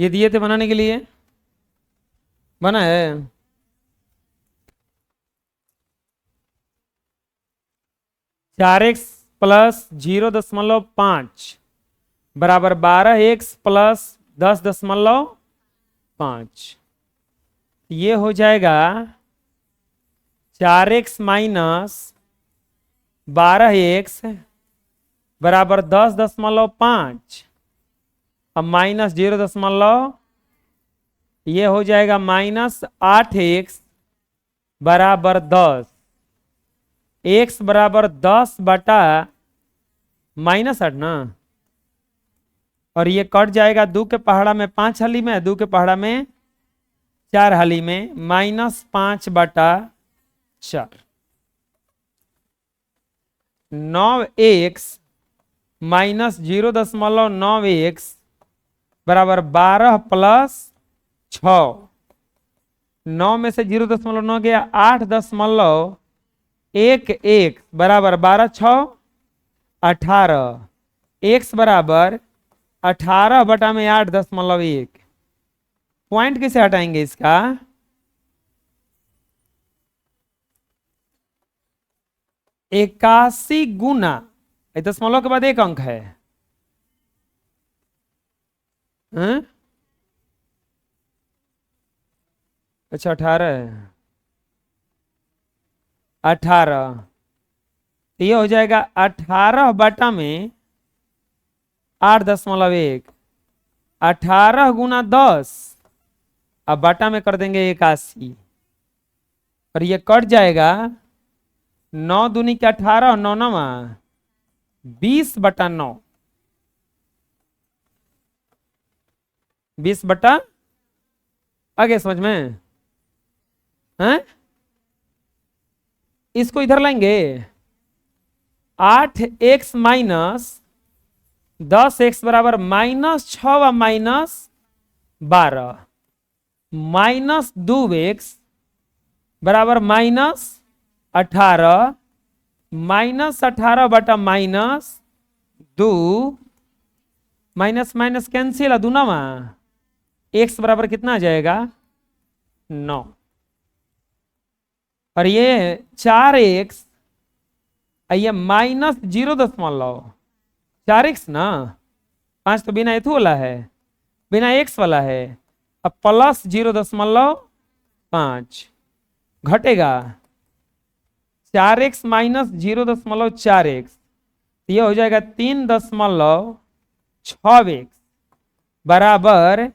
ये दिए थे बनाने के लिए, बना है। 4x प्लस 0.5 बराबर 12x प्लस 10.5। ये हो जाएगा 4x माइनस 12x बराबर 10.5। अब माइनस 0, ये हो जाएगा -8x बराबर 10। x बराबर 10 बटा -8 ना, और ये कट जाएगा 2 के पहाड़ा में 5 हली में, 2 के पहाड़ा में 4 हली में, -5 बटा 4। 9x माइनस 0.9x बराबर 12 प्लस 6। 9 में से 0.9 गया, 8.1 बराबर 12 6 18। x बराबर 18 बटा में 8.1। पॉइंट कैसे हटाएंगे इसका? इक्यासी गुना, दशमलव के बाद एक अंक है, हैं? अच्छा 18 है, 18। ये हो जाएगा 18 बटा में 8.1। 18 गुना 10, अब बटा में कर देंगे 81, और ये कट जाएगा 9 दूनी के 18, 9 9 20 बटा 9, 20 बटा, आगे समझ में हैं? इसको इधर लाएंगे, 8x माइनस 10x बराबर -6 व -12, -2x बराबर -18, -18 बटा -2, माइनस माइनस कैंसिल, दूनावा x बराबर कितना आ जाएगा 9, और ये 4x, ये -0.4x ना, 5 तो बिना एथू वाला है, बिना x वाला है, अब प्लस 0.5 घटेगा 4x माइनस 0.4x, ये हो जाएगा 3.6x बराबर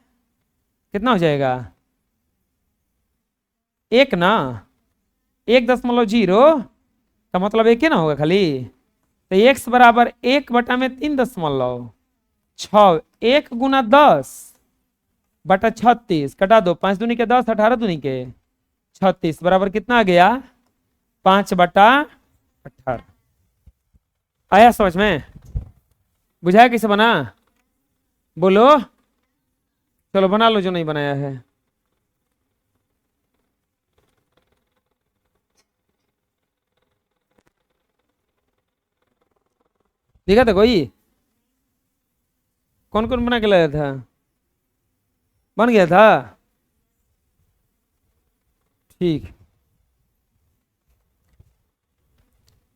कितना हो जाएगा 1 ना, 1.0 का मतलब एक ही ना होगा खाली, तो x बराबर 1 बटा में 3.6, 1 गुना 10 बटा 36, कटा दो, 5 दूनी के 10, 18 दूनी के 36 बराबर कितना आ गया 5 बटा 18। आया समझ में? बुझाया कैसे बना? बोलो, चलो बना लो जो नहीं बनाया है। देखा था कोई? कौन कौन बना के लाया था? बन गया था? ठीक,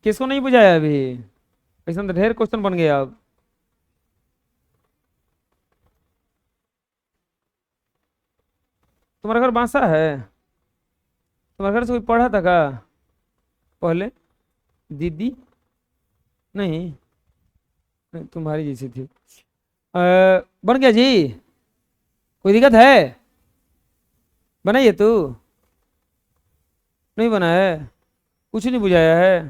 किसको नहीं बुझाया अभी? ऐसा तो ढेर क्वेश्चन बन गया। अब तुम्हारा घर बांसा है? तुम्हारे घर से कोई पढ़ा था का पहले? दीदी नहीं, नहीं तुम्हारी जैसी थी। बन गया जी? कोई दिक्कत है? बनाइए तू, नहीं बना है? कुछ नहीं बुझाया है?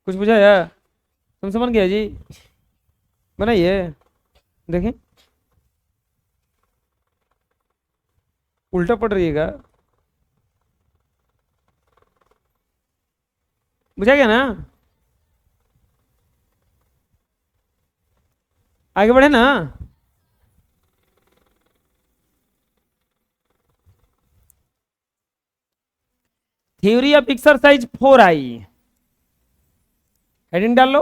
कुछ बुझाया? तुमसे बन गया जी? बनाइए देखें, उल्टा पड़ रहिएगा। बुझा गया ना? आगे बढ़े ना? Theory of exercise 4i, heading डाल लो।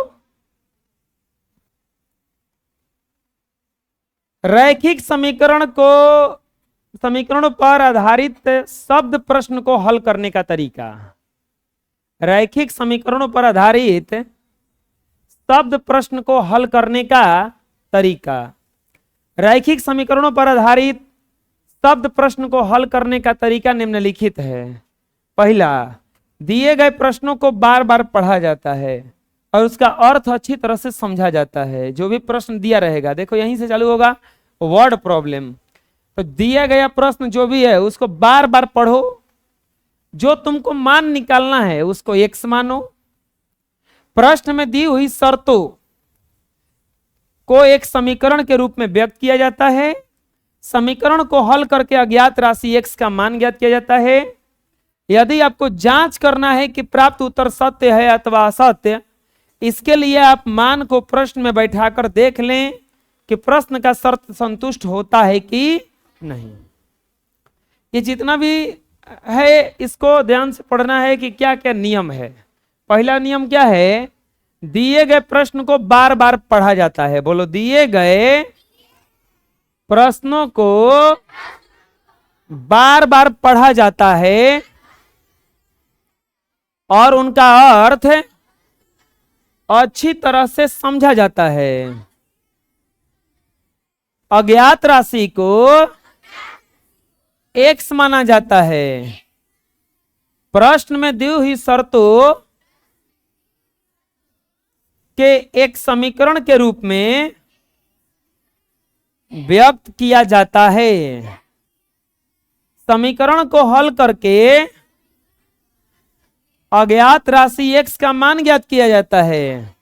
रैखिक समीकरणों पर आधारित शब्द प्रश्न को हल करने का तरीका। रैखिक समीकरणों पर आधारित शब्द प्रश्न को हल करने का तरीका। रैखिक समीकरणों पर आधारित शब्द प्रश्न को हल करने का तरीका निम्नलिखित है। पहला, दिए गए प्रश्नों को बार बार पढ़ा जाता है और उसका अर्थ अच्छी तरह से समझा जाता है। जो भी प्रश्न दिया रहेगा, देखो यहीं से चालू होगा वर्ड प्रॉब्लम। तो दिया गया प्रश्न जो भी है उसको बार बार पढ़ो, जो तुमको मान निकालना है उसको x मानो। प्रश्न में दी हुई शर्तों को एक समीकरण के रूप में व्यक्त किया जाता है। समीकरण को हल करके अज्ञात राशि x का मान ज्ञात किया जाता है। यदि आपको जांच करना है कि प्राप्त उत्तर सत्य है अथवा असत्य, इसके लिए आप मान को प्रश्न में बैठाकर देख लें कि प्रश्न का शर्त संतुष्ट होता है कि नहीं। ये जितना भी है इसको ध्यान से पढ़ना है कि क्या क्या नियम है। पहला नियम क्या है? दिए गए प्रश्न को बार बार पढ़ा जाता है। बोलो, दिए गए प्रश्नों को बार बार पढ़ा जाता है और उनका अर्थ अच्छी तरह से समझा जाता है। अज्ञात राशि को x माना जाता है। प्रश्न में दी हुई शर्तों के एक समीकरण के रूप में व्यक्त किया जाता है। समीकरण को हल करके अज्ञात राशि x का मान ज्ञात किया जाता है।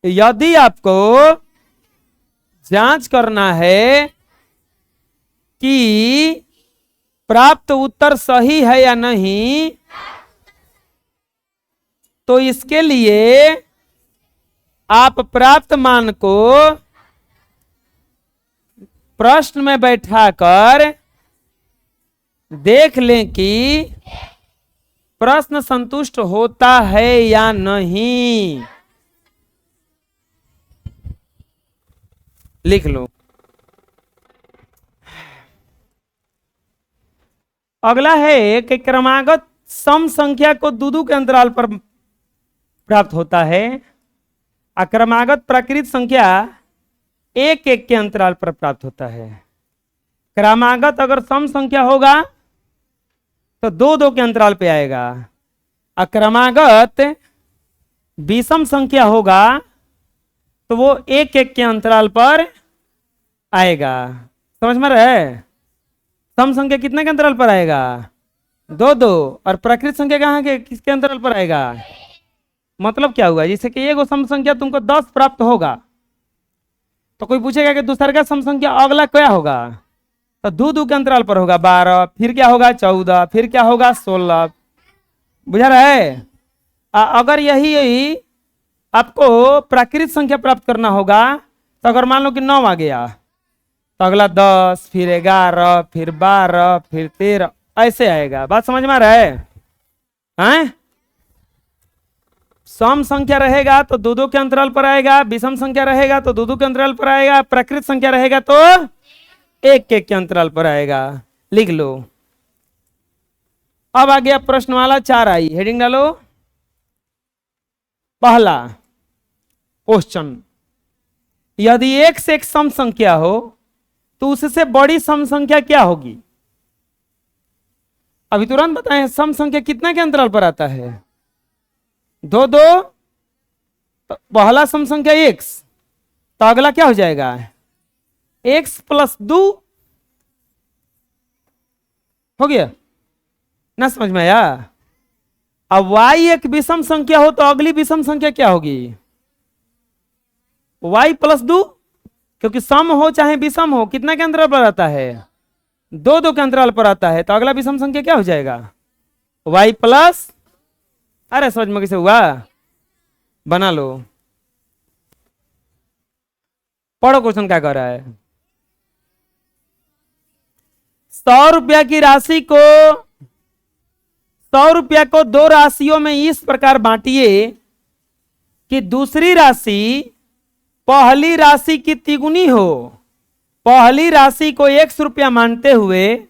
यदि आपको जांच करना है कि प्राप्त उत्तर सही है या नहीं, तो इसके लिए आप प्राप्त मान को प्रश्न में बैठाकर देख लें कि प्रश्न संतुष्ट होता है या नहीं। लिख लो। अगला है कि क्रमागत सम संख्या को दो के अंतराल पर प्राप्त होता है। अक्रमागत प्राकृत संख्या एक के अंतराल पर प्राप्त होता है। क्रमागत अगर सम संख्या होगा तो दो के अंतराल पे आएगा। अक्रमागत विषम संख्या होगा तो वो एक के अंतराल पर आएगा। समझ में रहे? सम संख्या कितने के अंतराल पर आएगा? दो। और प्राकृत संख्या कहाँ के किसके अंतराल पर आएगा? मतलब क्या हुआ? जैसे कि एक सम संख्या तुमको 10 प्राप्त होगा तो कोई पूछेगा कि दूसरे का सम संख्या अगला क्या होगा, तो दो के अंतराल पर होगा 12, फिर क्या होगा 14, फिर क्या होगा 16। बुझा रहे? अगर यही आपको प्राकृत संख्या प्राप्त करना होगा तो अगर मान लो कि 9 आ गया तो अगला 10, फिर 11, फिर 12, फिर 13, ऐसे आएगा। बात समझ में आ रहा है? हैं? सम संख्या रहेगा तो दो के अंतराल पर आएगा, विषम संख्या रहेगा तो दो के अंतराल पर आएगा, प्राकृत संख्या रहेगा तो एक के अंतराल पर आएगा। लिख लो। अब आ गया प्रश्नमाला 4 आई। हेडिंग डालो। पहला क्वेश्चन, यदि एक से एक सम संख्या हो तो उससे बड़ी सम संख्या क्या होगी? अभी तुरंत बताएं, सम संख्या कितना के अंतराल पर आता है? दो। तो पहला सम संख्या x, तो अगला क्या हो जाएगा? x प्लस 2 हो गया ना? समझ में आया? अब y एक विषम संख्या हो तो अगली विषम संख्या क्या होगी? y प्लस 2, क्योंकि सम हो चाहे विषम हो कितना के अंतराल पर आता है? दो के अंतराल पर आता है। तो अगला विषम संख्या क्या हो जाएगा? y प्लस, अरे समझ में कैसे हुआ? बना लो। पढ़ो क्वेश्चन क्या कर रहा है। 100 रुपया की राशि को 100 रुपया को दो राशियों में इस प्रकार बांटिए कि दूसरी राशि पहली राशि की तिगुनी हो, पहली राशि को 100 रुपया मानते हुए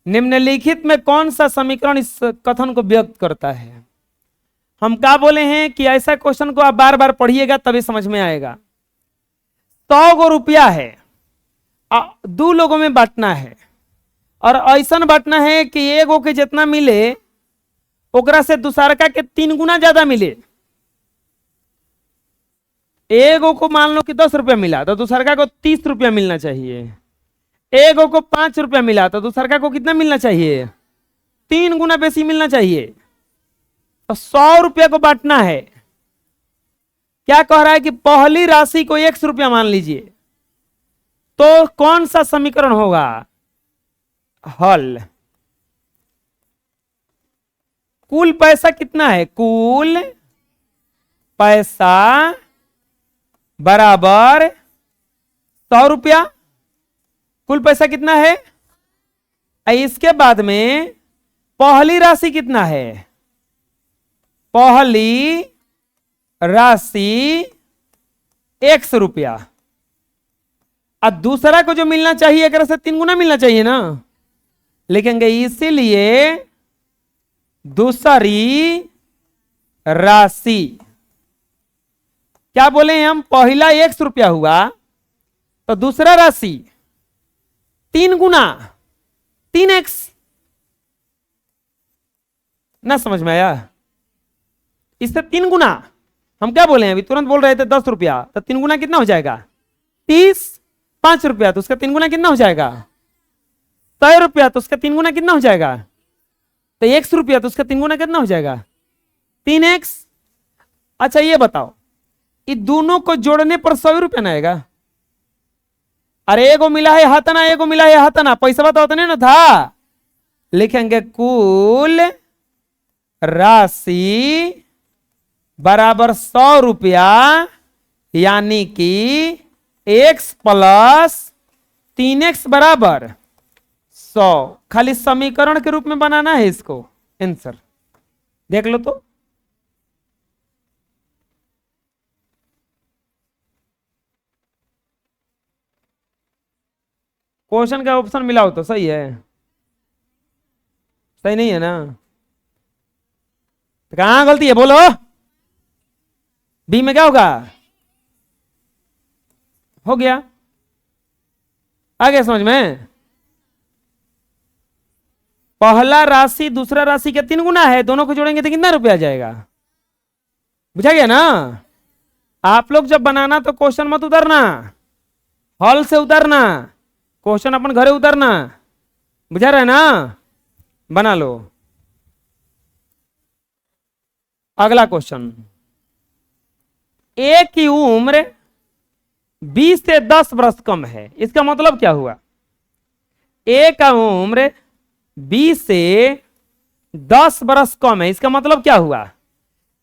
निम्नलिखित में कौन सा समीकरण इस कथन को व्यक्त करता है? हम क्या बोले हैं कि ऐसा क्वेश्चन को आप बार बार पढ़िएगा तभी समझ में आएगा। 100 गो रुपया है, 2 लोगों में बांटना है और ऐसा बांटना है कि एगो के जितना मिले ओकरा से दूसरका के 3 गुना ज्यादा मिले। एगो को मान लो कि 10 रुपया मिला तो दूसरका को 30 रुपया मिलना चाहिए। एगो को 5 रुपया मिला तो दूसरका को कितना मिलना चाहिए? 3 गुना बेसी मिलना चाहिए। तो 100 रुपया को बांटना है। क्या कह रहा है कि पहली राशि को 100 रुपया मान लीजिए, तो कौन सा समीकरण होगा? हल। कुल पैसा कितना है? कुल पैसा बराबर 100 रुपया। कुल पैसा कितना है? इसके बाद में पहली राशि कितना है? पहली राशि 100 रुपया। अब दूसरा को जो मिलना चाहिए अगर से 3 गुना मिलना चाहिए ना, लिखेंगे इसीलिए दूसरी राशि। क्या बोले हम? पहला 100 रुपया हुआ तो दूसरा राशि 3 गुना 3x। ना समझ में आया? इससे 3 गुना। हम क्या बोले हैं अभी? तुरंत बोल रहे थे 10 रुपया, तो 3 गुना कितना हो जाएगा? 30। 5 रुपया तो उसका 3 गुना कितना हो जाएगा? 100 रुपया तो उसका 3 गुना कितना हो जाएगा? तो 100 रुपया तो उसका 3 गुना कितना हो जाएगा? 3x। अच्छा ये बताओ, ये दोनों को जोड़ने पर 100 रुपया ना आएगा? अरे एगो मिला है हतना, एगो मिला है हतना, पैसा बताओ नहीं ना था। लिखेंगे कुल राशि बराबर 100 रुपया, यानी कि x प्लस 3x बराबर 100। खाली समीकरण के रूप में बनाना है इसको। आंसर देख लो तो। क्वेश्चन का ऑप्शन मिला हो तो सही है, सही नहीं है ना? तो कहां गलती है बोलो? बी में क्या होगा? हो गया। आ गया समझ में? पहला राशि दूसरा राशि का 3 गुना है, दोनों को जोड़ेंगे तो कितना रुपया आ जाएगा? बुझा गया ना? आप लोग जब बनाना तो क्वेश्चन मत उतरना, हॉल से उतरना, क्वेश्चन अपन घरे उतरना। बुझा रहे ना? बना लो। अगला क्वेश्चन, ए की उम्र 20 से 10 वर्ष कम है। इसका मतलब क्या हुआ? ए का उम्र 20 से 10 वर्ष कम है। इसका मतलब क्या हुआ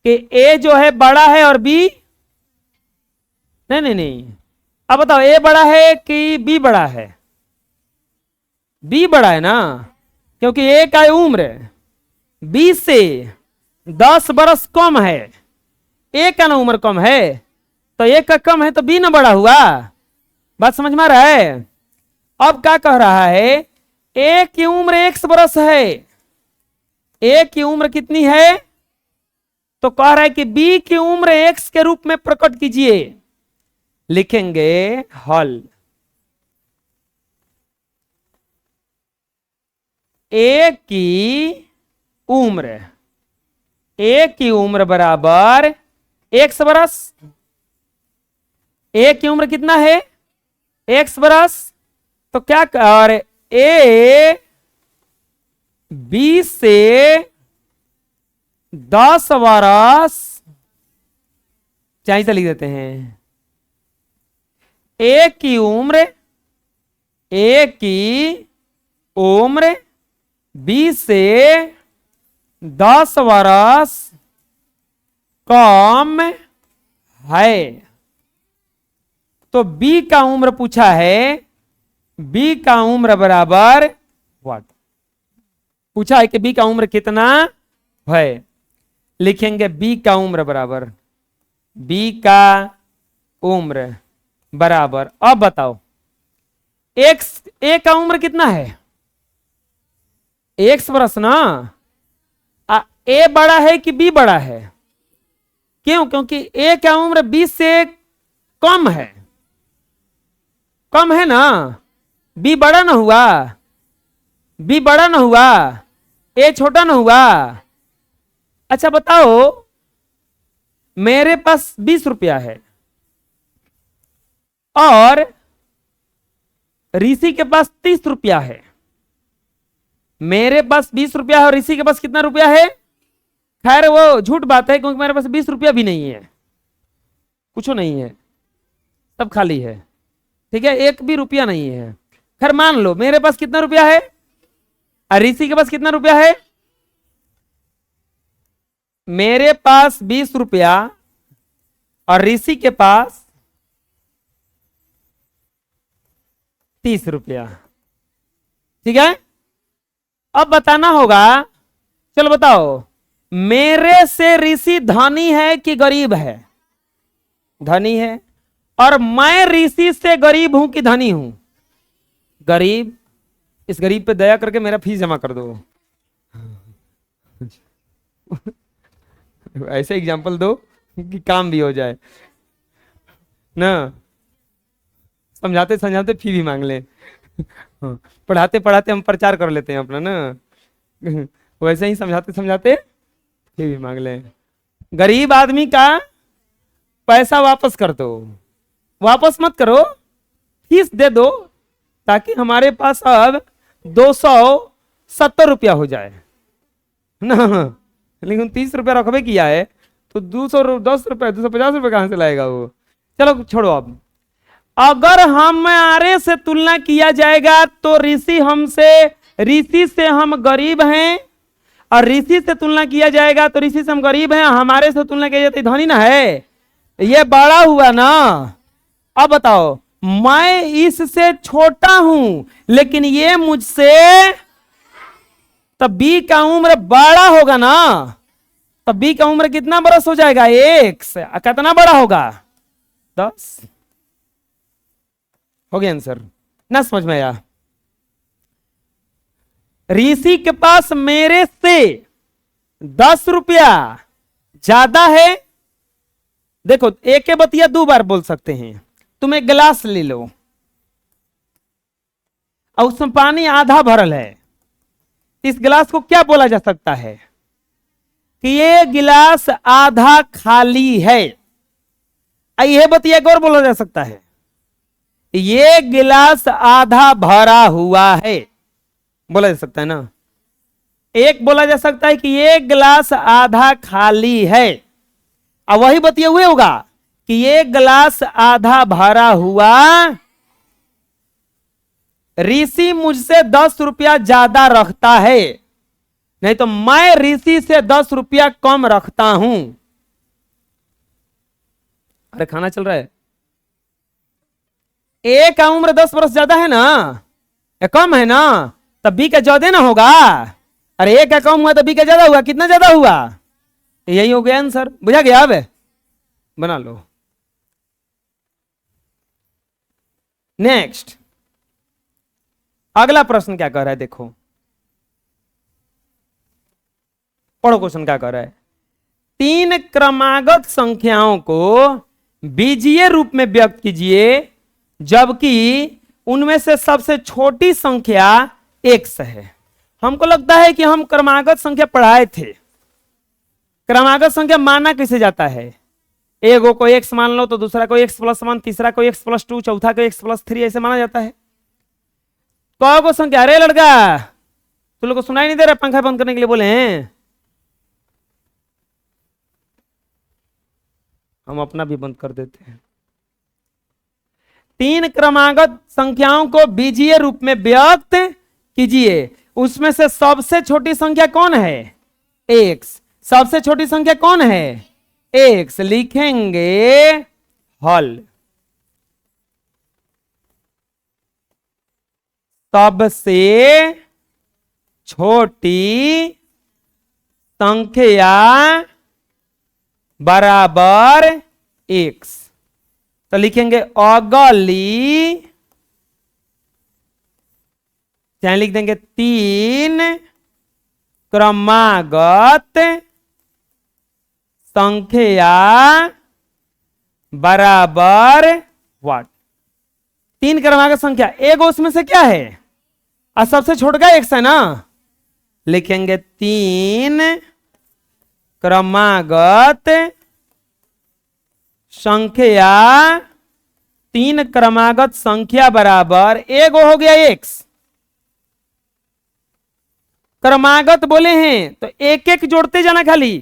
कि ए जो है बड़ा है और बी नहीं नहीं नहीं। अब बताओ ए बड़ा है कि बी बड़ा है? बी बड़ा है ना, क्योंकि ए का उम्र 20 से 10 वर्ष कम है। ए का ना उम्र कम है तो ए का कम है तो बी ना बड़ा हुआ। बात समझ में आ रहा है? अब क्या कह रहा है? ए की उम्र 1 वर्ष है। ए की उम्र कितनी है? तो कह रहा है कि बी की उम्र x के रूप में प्रकट कीजिए। लिखेंगे हल। ए की उम्र बराबर 1 वर्ष। ए की उम्र कितना है? 1 वर्ष। तो क्या कर ए 20 से 10 वर्ष चाहे से लिख देते हैं। ए की उम्र 20 से 10 वर्ष कम है। तो बी का उम्र पूछा है, बी का उम्र बराबर व्हाट पूछा है कि बी का उम्र कितना है। लिखेंगे बी का उम्र बराबर, बी का उम्र बराबर, अब बताओ एक्स ए का उम्र कितना है, एक्स बरस ना। ए बड़ा है कि बी बड़ा है, क्यों, क्योंकि ए का उम्र 20 से कम है, कम है ना, बी बड़ा ना हुआ, बी बड़ा ना हुआ, ए छोटा ना हुआ। अच्छा बताओ, मेरे पास 20 रुपया है और ऋषि के पास 30 रुपया है, मेरे पास 20 रुपया है और ऋषि के पास कितना रुपया है, खैर वो झूठ बात है क्योंकि मेरे पास 20 रुपया भी नहीं है, कुछ नहीं है, सब खाली है, ठीक है, एक भी रुपया नहीं है। खैर मान लो मेरे पास कितना रुपया है और ऋषि के पास कितना रुपया है, मेरे पास 20 रुपया और ऋषि के पास 30 रुपया, ठीक है। अब बताना होगा, चलो बताओ, मेरे से ऋषि धनी है कि गरीब है, धनी है, और मैं ऋषि से गरीब हूं कि धनी हूं, गरीब। इस गरीब पे दया करके मेरा फीस जमा कर दो। ऐसे एग्जांपल दो कि काम भी हो जाए ना, समझाते समझाते फी भी मांग ले। पढ़ाते पढ़ाते हम प्रचार कर लेते हैं अपना ना, वैसे ही समझाते समझाते फी भी मांग ले। गरीब आदमी का पैसा वापस कर दो, वापस मत करो, फीस दे दो, ताकि हमारे पास अब 270 रुपया हो जाए ना। लेकिन 30 रुपया रखबे किया है तो 210 रुपया 250 रुपया कहां से लाएगा वो। चलो छोड़ो, अब अगर हमारे से तुलना किया जाएगा तो ऋषि से हम गरीब हैं, और ऋषि से तुलना किया जाएगा तो ऋषि से हम गरीब हैं, हमारे से तुलना किया जाए तो धनी ना है, ये बड़ा हुआ ना। अब बताओ, मैं इससे छोटा हूं लेकिन ये मुझसे, तब बी का उम्र बड़ा होगा ना, तब बी का उम्र कितना बरस हो जाएगा, एक से कितना बड़ा होगा, 10 हो गया आंसर ना, समझ में आया। ऋषि के पास मेरे से 10 रुपया ज्यादा है, देखो एक के बतिया 2 बार बोल सकते हैं, तुम एक गिलास ले लो और उसमें पानी आधा भरल है, इस गिलास को क्या बोला जा सकता है कि ये गिलास आधा खाली है। यह बतिया एक और बोला जा सकता है, ये गिलास आधा भरा हुआ है, बोला जा सकता है ना। एक बोला जा सकता है कि ये गिलास आधा खाली है, और वही बतिया हुए होगा कि ये गिलास आधा भरा हुआ, ऋषि मुझसे 10 रुपया ज्यादा रखता है, नहीं तो मैं ऋषि से 10 रुपया कम रखता हूं। अरे खाना चल रहा है, ए का उम्र 10 वर्ष ज्यादा है ना, या कम है ना, तब बी का ज्यादा ना होगा। अरे ए का कम हुआ तो बी का ज्यादा हुआ, कितना ज्यादा हुआ, यही हो गया आंसर, बुझा गया। अब बना लो नेक्स्ट। अगला प्रश्न क्या कह रहा है, देखो पढ़ो क्वेश्चन क्या कह रहा है। 3 क्रमागत संख्याओं को बीजीय रूप में व्यक्त कीजिए जबकि उनमें से सबसे छोटी संख्या x है। हमको लगता है कि हम क्रमागत संख्या पढ़ाए थे। क्रमागत संख्या माना कैसे जाता है, एगो को x मान लो तो दूसरा को x प्लस 1, तीसरा को x प्लस 2, चौथा को x प्लस 3, ऐसे माना जाता है। को संख्या, अरे लड़का तुम लोग को सुनाई नहीं दे रहा, पंखा बंद करने के लिए बोले हैं, हम अपना भी बंद कर देते हैं। 3 क्रमागत संख्याओं को बीजीय रूप में व्यक्त कीजिए, उसमें से सबसे छोटी संख्या कौन है, x। सबसे छोटी संख्या कौन है, x। लिखेंगे हल, सबसे छोटी संख्या बराबर x। तो लिखेंगे अगली, चाहे लिख देंगे 3 क्रमागत संख्या बराबर व्हाट। 3 क्रमागत संख्या, एक उसमें से क्या है, और सबसे छोटा एक्स है ना, लिखेंगे 3 क्रमागत संख्या, 3 क्रमागत संख्या बराबर एक हो गया एक्स। क्रमागत बोले हैं तो एक एक जोड़ते जाना खाली,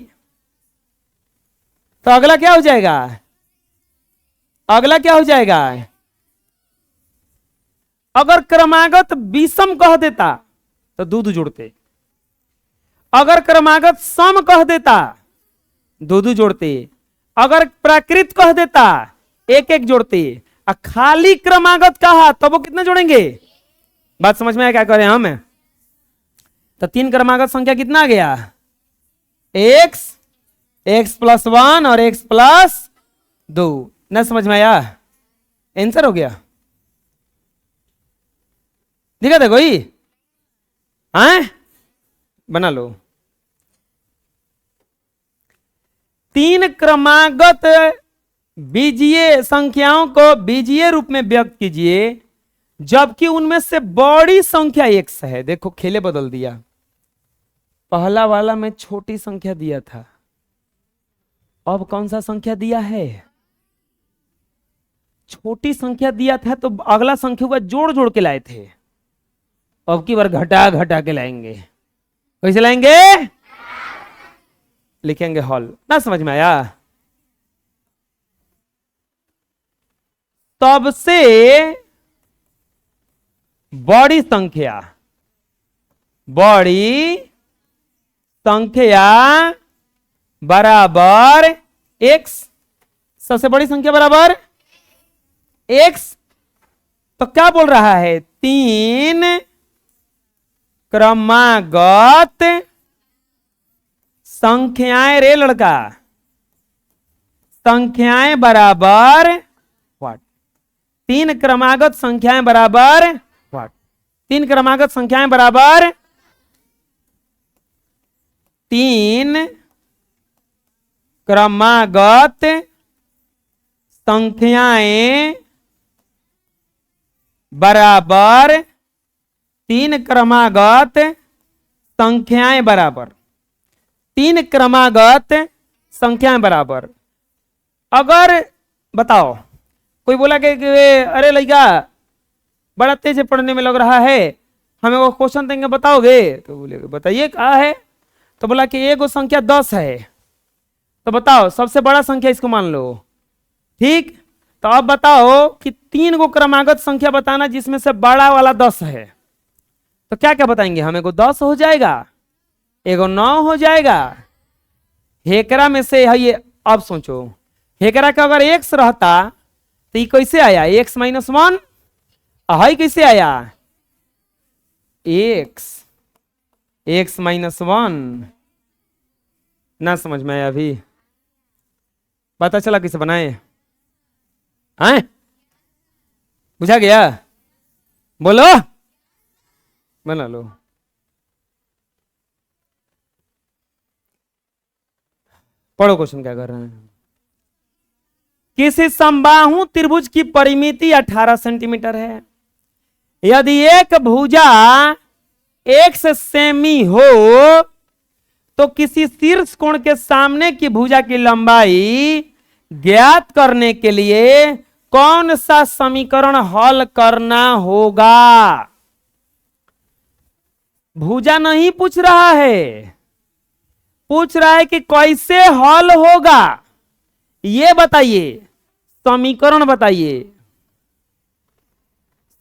तो अगला क्या हो जाएगा, अगला क्या हो जाएगा, अगर क्रमागत विषम कह देता तो दूध जोड़ते, अगर क्रमागत सम कह देता दो दो जोड़ते, अगर प्राकृत कह देता एक एक जोड़ते, और खाली क्रमागत कहा तो वो कितने जोड़ेंगे। बात समझ में आया क्या करें हम। तो 3 क्रमागत संख्या कितना आ गया, एक्स, एक्स प्लस 1 और एक्स प्लस 2। न समझ में आया, आंसर हो गया। दिखा दे कोई, हाँ बना लो। 3 क्रमागत बीजीय संख्याओं को बीजीय रूप में व्यक्त कीजिए जबकि उनमें से बड़ी संख्या एक्स है। देखो खेले बदल दिया, पहला वाला में छोटी संख्या दिया था, अब कौन सा संख्या दिया है, छोटी संख्या दिया था, तो अगला संख्या को जोड़ जोड़ के लाए थे, अब की बार घटा घटा के लाएंगे। कैसे लाएंगे, लिखेंगे हॉल। ना समझ में आया। तब से बड़ी संख्या, बड़ी संख्या बराबर एक्स, सबसे बड़ी संख्या बराबर एक्स। तो क्या बोल रहा है, 3 क्रमागत संख्याएं, रे लड़का, संख्याएं बराबर व्हाट, 3 क्रमागत संख्याएं बराबर व्हाट, 3 क्रमागत संख्याएं बराबर 3 क्रमागत संख्याएं बराबर, 3 क्रमागत संख्याएं बराबर, 3 क्रमागत संख्याएं बराबर। अगर बताओ कोई बोला कि अरे लड़का बड़ा तेज पढ़ने में लग रहा है, हमें वो क्वेश्चन देंगे बताओगे, तो बोलेगा बताइए क्या है, तो बोला कि एक संख्या 10 है, तो बताओ सबसे बड़ा संख्या इसको मान लो, ठीक। तो अब बताओ कि 3 गो क्रमागत संख्या बताना जिसमें से बड़ा वाला 10 है, तो क्या क्या बताएंगे हम, एगो 10 हो जाएगा, एगो 9 हो जाएगा, हेकरा में से है ये। अब सोचो हेकरा का अगर एक्स रहता तो ये कैसे आया, एक्स माइनस 1, है कैसे आया, एक्स माइनस 1। ना समझ में आया, अभी पता चला किसे बनाए, हैं बुझा गया, बोलो बना लो। पढ़ो क्वेश्चन क्या कर रहे हैं। किसी समबाहु त्रिभुज की परिमिति 18 सेंटीमीटर है। यदि एक भुजा x सेमी हो तो किसी शीर्ष कोण के सामने की भुजा की लंबाई ज्ञात करने के लिए कौन सा समीकरण हल करना होगा। भुजा नहीं पूछ रहा है, पूछ रहा है कि कैसे हल होगा, ये बताइए, समीकरण बताइए।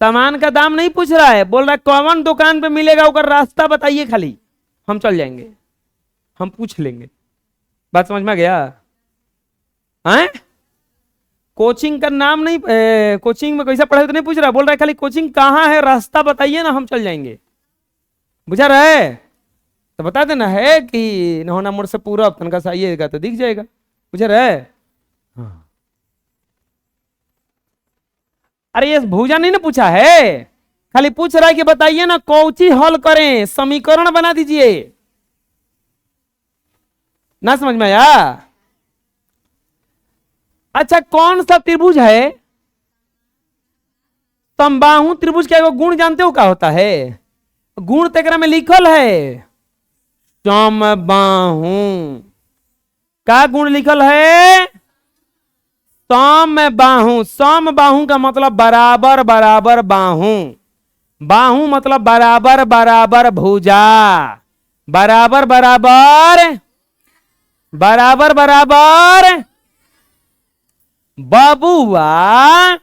सामान का दाम नहीं पूछ रहा है, बोल रहा है कौन दुकान पे मिलेगा उसका रास्ता बताइए, खाली हम चल जाएंगे, हम पूछ लेंगे। बात समझ में आ गया, हैं? कोचिंग का नाम नहीं, कोचिंग में कैसा पढ़े तो नहीं पूछ रहा, बोल रहा है खाली कोचिंग कहाँ है रास्ता बताइए ना, हम चल जाएंगे। बुझा रहा है तो बता देना है कि नहोना मोड़ से पूरा तनका सा आइएगा तो दिख जाएगा। बुझा रहा है, हाँ। अरे ये भुजा नहीं ना पूछा है, खाली पूछ रहा है कि बताइए ना कौची हल करें, समीकरण बना दीजिए। ना समझ में आया? अच्छा कौन सा त्रिभुज है? समबाहु त्रिभुज का एगो गुण जानते हो क्या होता है? गुण तेकरा में लिखल है समबाहु। क्या गुण लिखल है? समबाहु। समबाहु का मतलब बराबर बराबर बाहु। बाहु मतलब बराबर बराबर भुजा। बराबर बराबर बराबर बराबर बबुआ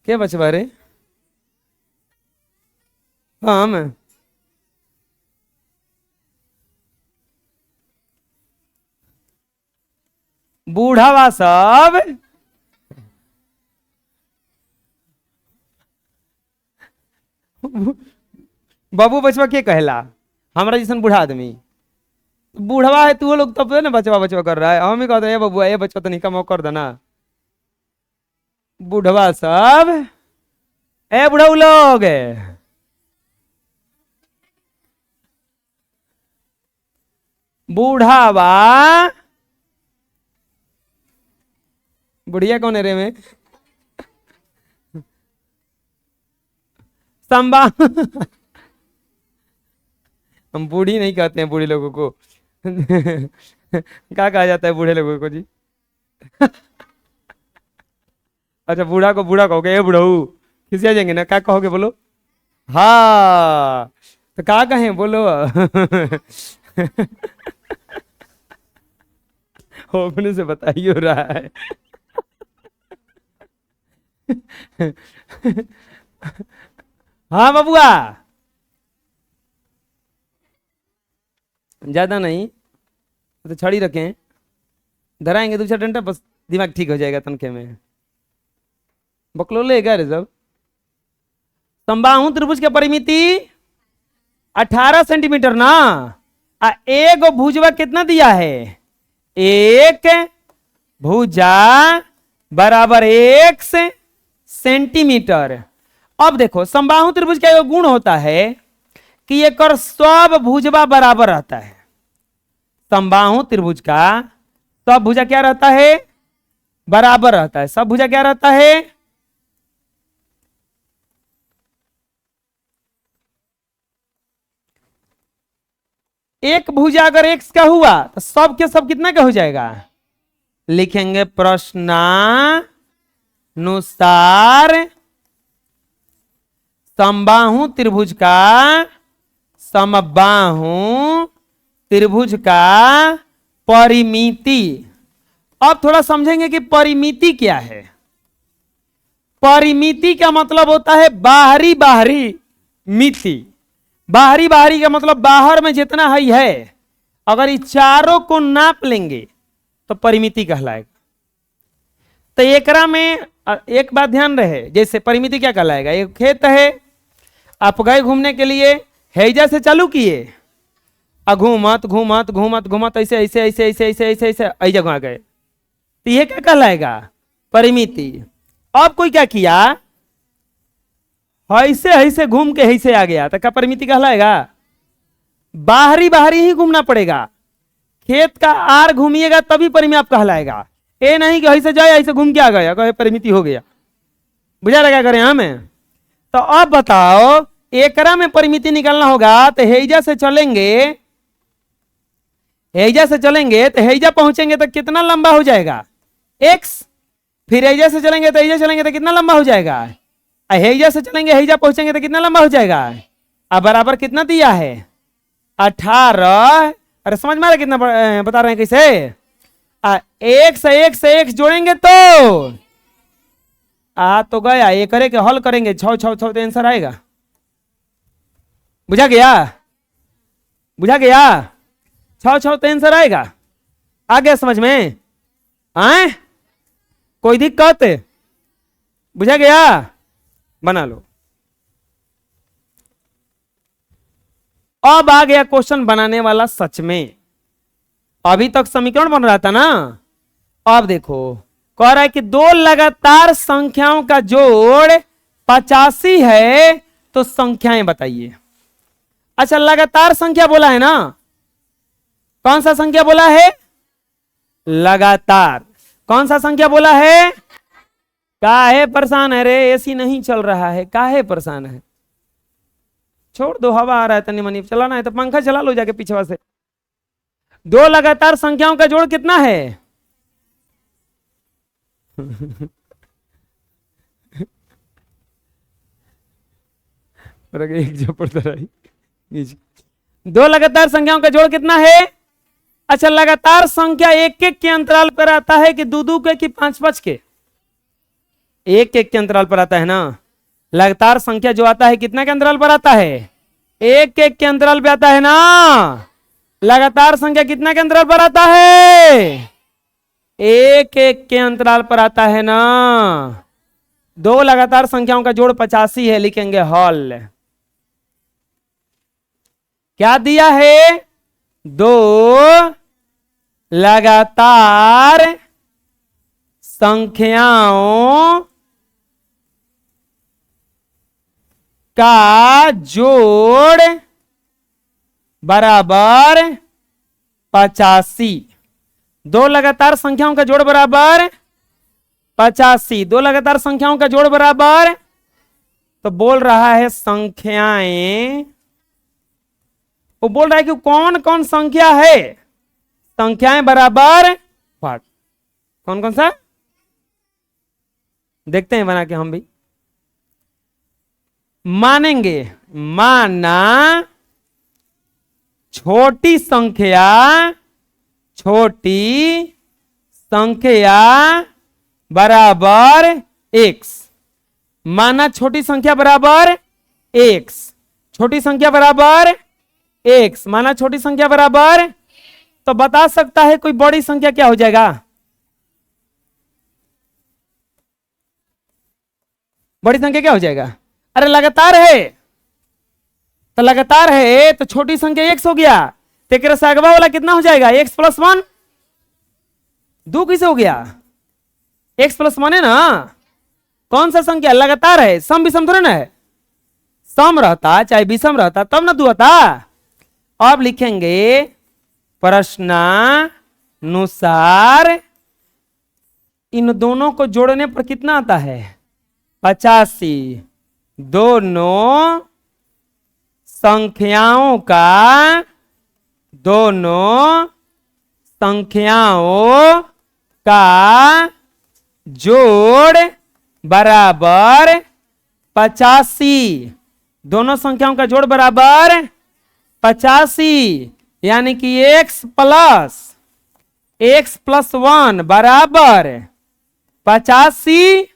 के बचवा रे? हम बूढ़ावा सब बाबू बचवा के कहला? हमारा जैसन बूढ़ा आदमी बूढ़वा है, तू लोग तब तो ना बचवा बचवा कर रहा है। हम ही कहते हैं बबुआ ये बचवा तो नहीं कम कर देना। बूढ़वा सब ए बुढ़ऊ लोग बूढ़ावा बुढ़िया कौन है रे में? संबा हम बूढ़ी नहीं कहते हैं बूढ़े लोगों को। क्या कहा जाता है बूढ़े लोगों को जी? अच्छा बूढ़ा को बूढ़ा कहोगे? ए बुढ़ऊ खिसिया जाएंगे ना, क्या कहोगे बोलो? हाँ तो क्या कहें बोलो? अपने से बताइए हो रहा है। हाँ बबुआ ज्यादा नहीं तो छड़ी रखें, धराएंगे दूसरा डंडा, बस दिमाग ठीक हो जाएगा तनखे में। बकलो लेगा रे सब। समबाहु त्रिभुज की परिमिति 18 सेंटीमीटर ना। एक भुजवा कितना दिया है? एक भुजा बराबर 1 सेंटीमीटर। अब देखो समबाहु त्रिभुज का एक गुण होता है कि ये कर सब भुजवा बराबर रहता है। समबाहु त्रिभुज का सब भुजा क्या रहता है? बराबर रहता है। सब भुजा क्या रहता है? एक भुजा अगर x का हुआ तो सब के सब कितना का हो जाएगा? लिखेंगे प्रश्नानुसार समबाहु त्रिभुज का समबाहु त्रिभुज का परिमिति। अब थोड़ा समझेंगे कि परिमिति क्या है। परिमिति का मतलब होता है बाहरी बाहरी मिति। बाहरी बाहरी का मतलब बाहर में जितना है अगर इस चारों को नाप लेंगे तो परिमिति कहलाएगा। तो एकरा में एक बात ध्यान रहे, जैसे परिमिति क्या कहलाएगा? एक खेत है, आप गए घूमने के लिए, हैजा से चालू किए, घूमत घूमत घूमत घूमत ऐसे ऐसे ऐसे ऐसे ऐसे ऐसे ऐसे ऐ जगह गए, तो ये क्या कहलाएगा? परिमिति। अब कोई क्या किया, ऐसे ऐसे घूम के ऐसे आ गया, तो क्या परिमिति कहलाएगा? बाहरी बाहरी ही घूमना पड़ेगा। खेत का आर घूमिएगा तभी परिमिति आप कहलाएगा। ये नहीं कि ऐसे जाए ऐसे घूम के आ गया कहे परिमिति हो गया। बुझा लगा करें हमें? तो अब बताओ एकरा में परिमिति निकालना होगा तो हैजा से चलेंगे, हैजा से चलेंगे तो हैजा पहुंचेंगे तो कितना लंबा हो जाएगा? x। फिर हैजा से चलेंगे तो हैजा चलेंगे तो कितना लंबा हो जाएगा? हैजा से चलेंगे हैजा पहुंचेंगे तो कितना लंबा हो जाएगा? अब बराबर कितना दिया है? 18। अरे समझ में आ रहा कितना बता रहे हैं कैसे? एक से एक जोड़ेंगे तो तो गया, ये करे के हल करेंगे 6 6 6 तो आंसर आएगा। बुझा गया? बुझा गया? 6 6 तो आंसर आएगा। आ गया समझ में? आए कोई दिक्कत? बुझा गया? बना लो। अब आ गया क्वेश्चन बनाने वाला सच में। अभी तक समीकरण बन रहा था ना, अब देखो कह रहा है कि दो लगातार संख्याओं का जोड़ 85 है, तो संख्याएं बताइए। अच्छा, लगातार संख्या बोला है ना, कौन सा संख्या बोला है? लगातार। कौन सा संख्या बोला है? काहे परेशान है रे? एसी नहीं चल रहा है, काहे परेशान है? छोड़ दो, हवा आ रहा है, तनी मनी चलाना है तो पंखा चला लो जाके पीछे से। दो लगातार संख्याओं का जोड़ कितना है? एक दो लगातार संख्याओं का जोड़ कितना है? अच्छा, लगातार संख्या एक एक के अंतराल पर आता है कि दो दो के कि पांच पांच के? एक एक के अंतराल पर आता है ना। लगातार संख्या जो आता है कितना के अंतराल पर आता है? एक एक के अंतराल पे आता है ना। लगातार संख्या कितना के अंतराल पर आता है? एक एक के अंतराल पर आता है ना। दो लगातार संख्याओं का जोड़ 85 है, लिखेंगे हॉल। क्या दिया है? दो लगातार संख्याओं का जोड़ बराबर 85। दो लगातार संख्याओं का जोड़ बराबर 85। दो लगातार संख्याओं का जोड़ बराबर, तो बोल रहा है संख्याएं, वो बोल रहा है कि कौन कौन संख्या है? संख्याएं बराबर व्हाट? कौन कौन सा? देखते हैं बना के हम भी मानेंगे। माना छोटी संख्या बराबर x। माना छोटी संख्या बराबर x। छोटी संख्या बराबर x। माना छोटी संख्या बराबर, तो बता सकता है कोई बड़ी संख्या क्या हो जाएगा? बड़ी संख्या क्या हो जाएगा? अरे लगातार है, तो लगातार है तो छोटी संख्या x हो गया, तो से अगवा वाला कितना हो जाएगा? x plus 1। दो किसे हो गया? x प्लस 1 है ना। कौन सा संख्या? लगातार है, सम विषम थोड़ा ना है। सम रहता चाहे विषम रहता तब ना दो होता। अब लिखेंगे प्रश्नानुसार इन दोनों को जोड़ने पर कितना आता है? 85। दोनों संख्याओं का जोड़ बराबर 85। दोनों संख्याओं का जोड़ बराबर 85, यानी कि x प्लस 1 बराबर 85।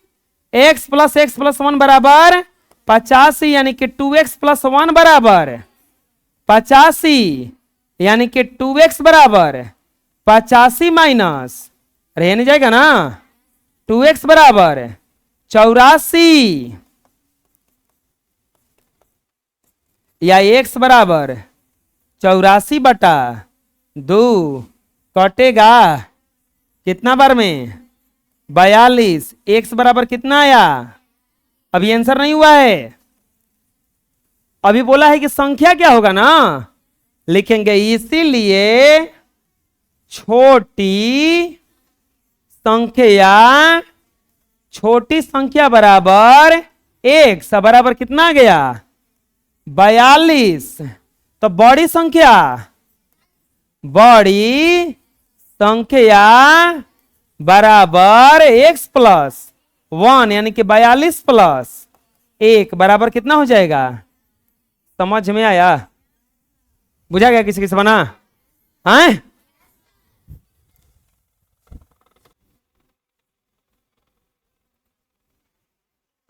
x प्लस 1 बराबर 85, यानी कि 2x प्लस 1 बराबर 85, यानी कि 2x बराबर 85 माइनस, रह नहीं जाएगा ना, 2x बराबर 84, या x बराबर 84/2 कटेगा कितना बार में? 42। x बराबर कितना आया? अभी आंसर नहीं हुआ है, अभी बोला है कि संख्या क्या होगा ना। लिखेंगे इसीलिए छोटी संख्या बराबर x बराबर कितना आ गया? 42। तो बड़ी संख्या बराबर x प्लस 1, यानी कि 42 प्लस 1 बराबर कितना हो जाएगा? समझ में आया? बुझा गया किसी किसी बना? हैं?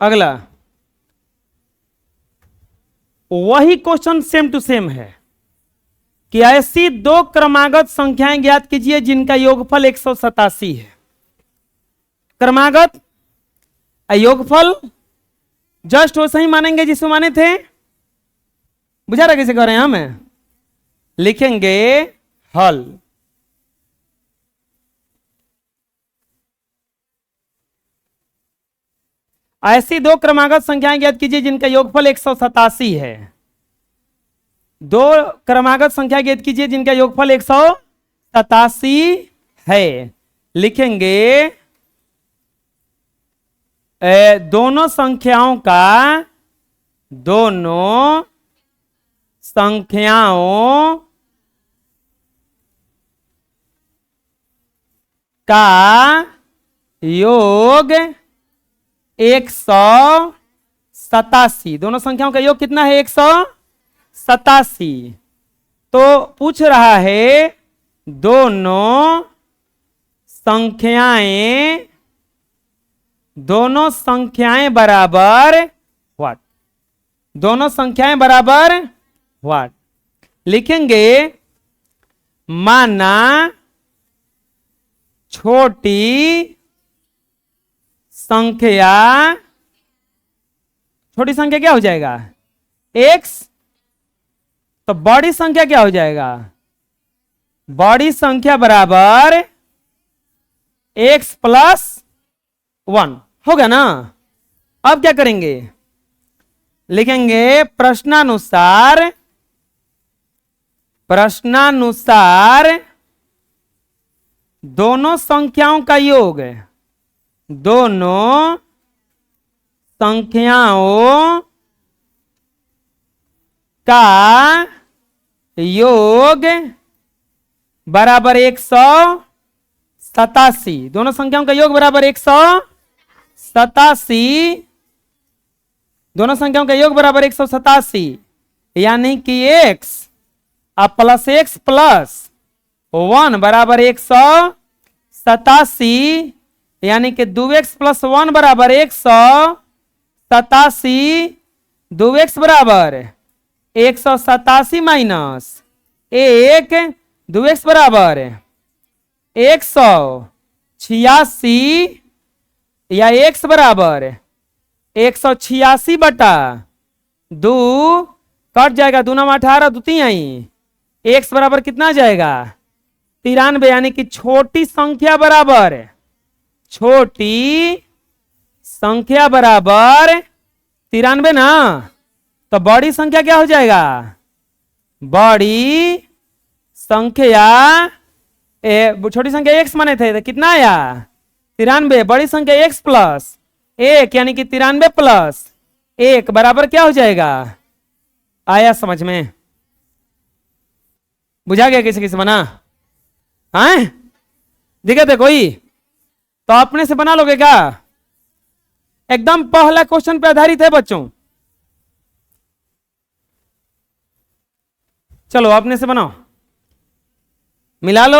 अगला वही क्वेश्चन सेम टू सेम है कि ऐसी दो क्रमागत संख्याएं ज्ञात कीजिए जिनका योगफल 187 है। क्रमागत योगफल जस्ट वैसे ही मानेंगे जिसको माने थे। बुझा रहा कैसे कह रहे हैं हम? लिखेंगे हल। ऐसी दो क्रमागत संख्याएं ज्ञात कीजिए जिनका योगफल 187 है। दो क्रमागत संख्या ज्ञात कीजिए जिनका योगफल 187 है। लिखेंगे दोनों संख्याओं का योग 187। दोनों संख्याओं का योग कितना है? 187। तो पूछ रहा है दोनों संख्याएं बराबर व्हाट? दोनों संख्याएं बराबर व्हाट? लिखेंगे माना छोटी संख्या क्या हो जाएगा? x। तो बड़ी संख्या क्या हो जाएगा? बड़ी संख्या बराबर x प्लस 1 होगा ना। अब क्या करेंगे? लिखेंगे प्रश्नानुसार दोनों संख्याओं का योग, दोनों संख्याओं का योग बराबर 187। दोनों संख्याओं का योग बराबर 187। दोनों संख्याओं का योग बराबर 187, यानी कि x प्लस x प्लस 1 बराबर 187, यानी कि 2x प्लस 1 बराबर 187। 2x बराबर 187 माइनस 1, 2x बराबर 186, या x बराबर 186 बटा 2 कट जाएगा। 2 9 18, 2 3 आई। x बराबर कितना जाएगा? 93, यानी कि छोटी संख्या बराबर 93 ना। तो बड़ी संख्या क्या हो जाएगा? बड़ी संख्या छोटी संख्या x माने थे तो कितना आया? 93। बड़ी संख्या x प्लस 1, यानी कि 93 प्लस 1 बराबर क्या हो जाएगा? आया समझ में? बुझा गया किसी किसी बना? हाँ दिक्कत है कोई? तो अपने से बना लोगे क्या? एकदम पहला क्वेश्चन पे आधारित है बच्चों। चलो अपने से बनाओ, मिला लो।